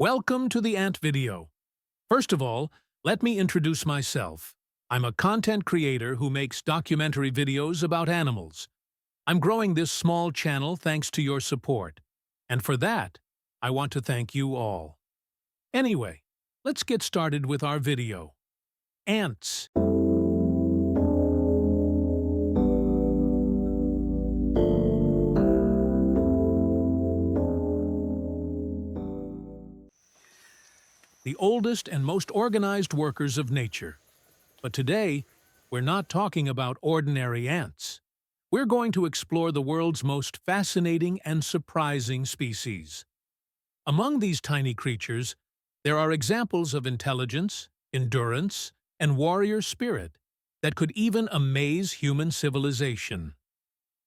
Welcome to the Ant video. First of all, let me introduce myself. I'm a content creator who makes documentary videos about animals. I'm growing this small channel thanks to your support. And for that, I want to thank you all. Anyway, let's get started with our video. Ants. The oldest and most organized workers of nature. But today, we're not talking about ordinary ants. We're going to explore the world's most fascinating and surprising species. Among these tiny creatures, there are examples of intelligence, endurance, and warrior spirit that could even amaze human civilization.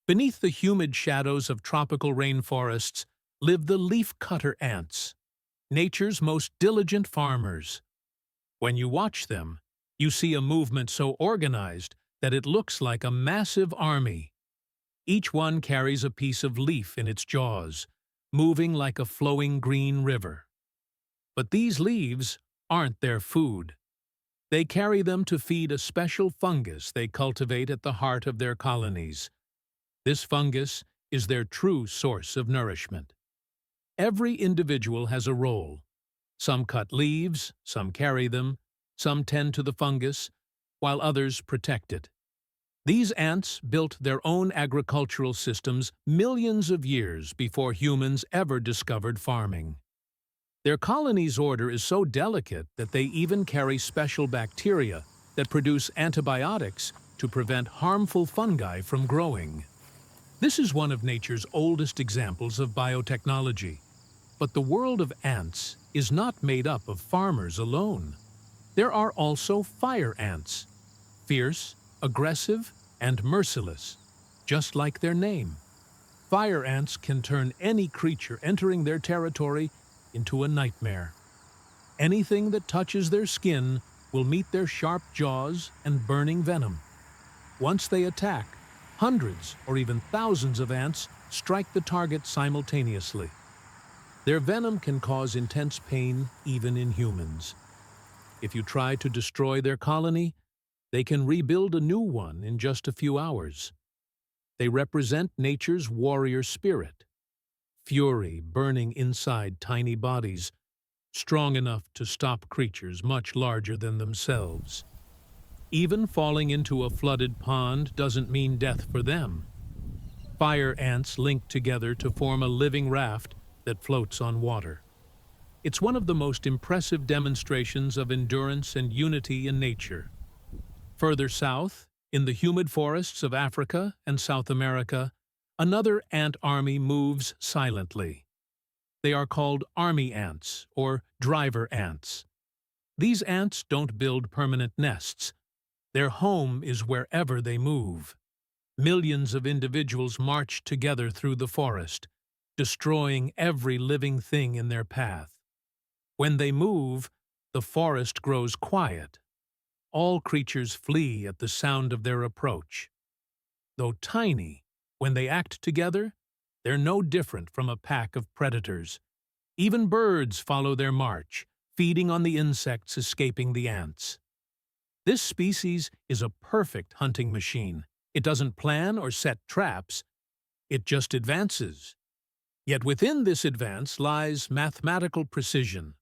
Beneath the humid shadows of tropical rainforests live the leafcutter ants, nature's most diligent farmers. When you watch them, you see a movement so organized that it looks like a massive army. Each one carries a piece of leaf in its jaws, moving like a flowing green river. But these leaves aren't their food. They carry them to feed a special fungus they cultivate at the heart of their colonies. This fungus is their true source of nourishment. Every individual has a role. Some cut leaves, some carry them, some tend to the fungus, while others protect it. These ants built their own agricultural systems millions of years before humans ever discovered farming. Their colony's order is so delicate that they even carry special bacteria that produce antibiotics to prevent harmful fungi from growing. This is one of nature's oldest examples of biotechnology. But the world of ants is not made up of farmers alone. There are also fire ants, fierce, aggressive, and merciless, just like their name. Fire ants can turn any creature entering their territory into a nightmare. Anything that touches their skin will meet their sharp jaws and burning venom. Once they attack, hundreds or even thousands of ants strike the target simultaneously. Their venom can cause intense pain even in humans. If you try to destroy their colony, they can rebuild a new one in just a few hours. They represent nature's warrior spirit, fury burning inside tiny bodies, strong enough to stop creatures much larger than themselves. Even falling into a flooded pond doesn't mean death for them. Fire ants link together to form a living raft that floats on water. It's one of the most impressive demonstrations of endurance and unity in nature. Further south, in the humid forests of Africa and South America, another ant army moves silently. They are called army ants or driver ants. These ants don't build permanent nests. Their home is wherever they move. Millions of individuals march together through the forest, destroying every living thing in their path. When they move, the forest grows quiet. All creatures flee at the sound of their approach. Though tiny, when they act together, they're no different from a pack of predators. Even birds follow their march, feeding on the insects escaping the ants. This species is a perfect hunting machine. It doesn't plan or set traps. It just advances. Yet within this advance lies mathematical precision,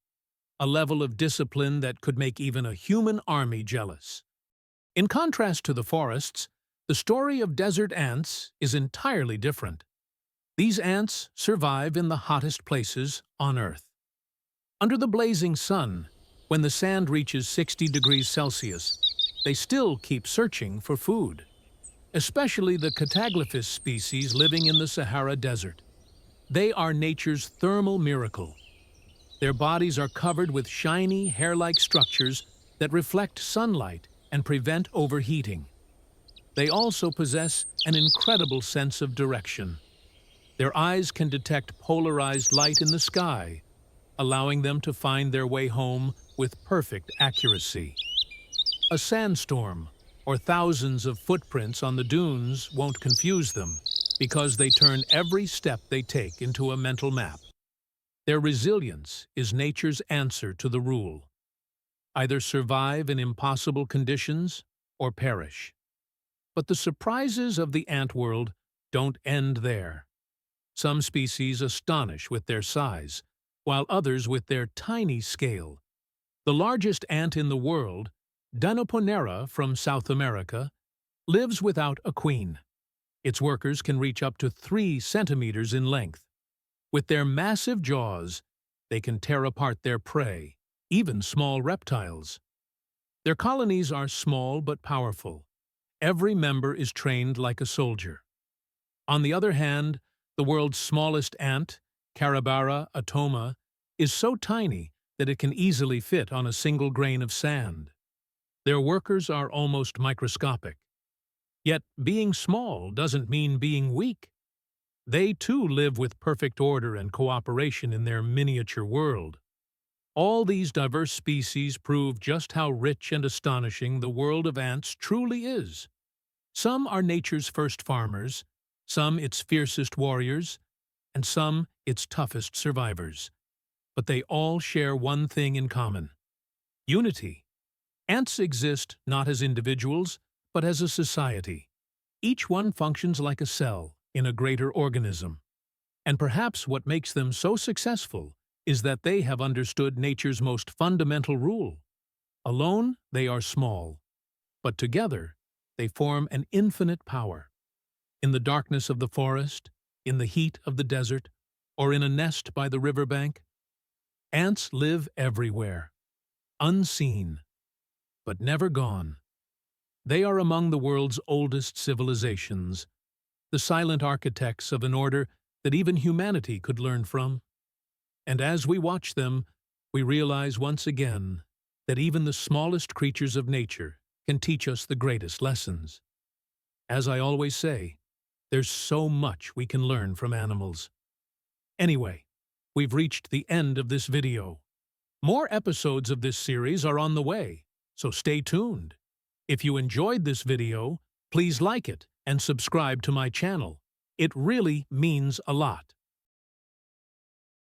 a level of discipline that could make even a human army jealous. In contrast to the forests, the story of desert ants is entirely different. These ants survive in the hottest places on Earth. Under the blazing sun, when the sand reaches 60 degrees Celsius, they still keep searching for food, especially the Cataglyphis species living in the Sahara Desert. They are nature's thermal miracle. Their bodies are covered with shiny, hair-like structures that reflect sunlight and prevent overheating. They also possess an incredible sense of direction. Their eyes can detect polarized light in the sky, allowing them to find their way home with perfect accuracy. A sandstorm or thousands of footprints on the dunes won't confuse them, because they turn every step they take into a mental map. Their resilience is nature's answer to the rule. Either survive in impossible conditions or perish. But the surprises of the ant world don't end there. Some species astonish with their size, while others with their tiny scale. The largest ant in the world, Dinoponera from South America, lives without a queen. Its workers can reach up to 3 centimeters in length. With their massive jaws, they can tear apart their prey, even small reptiles. Their colonies are small but powerful. Every member is trained like a soldier. On the other hand, the world's smallest ant, Carabara atoma, is so tiny that it can easily fit on a single grain of sand. Their workers are almost microscopic. Yet being small doesn't mean being weak. They too live with perfect order and cooperation in their miniature world. All these diverse species prove just how rich and astonishing the world of ants truly is. Some are nature's first farmers, some its fiercest warriors, and some its toughest survivors. But they all share one thing in common: unity. Ants exist not as individuals, but as a society. Each one functions like a cell in a greater organism. And perhaps what makes them so successful is that they have understood nature's most fundamental rule. Alone, they are small, but together, they form an infinite power. In the darkness of the forest, in the heat of the desert, or in a nest by the riverbank, ants live everywhere, unseen, but never gone. They are among the world's oldest civilizations, the silent architects of an order that even humanity could learn from. And as we watch them, we realize once again that even the smallest creatures of nature can teach us the greatest lessons. As I always say, there's so much we can learn from animals. Anyway, we've reached the end of this video. More episodes of this series are on the way, so stay tuned. If you enjoyed this video, please like it and subscribe to my channel. It really means a lot.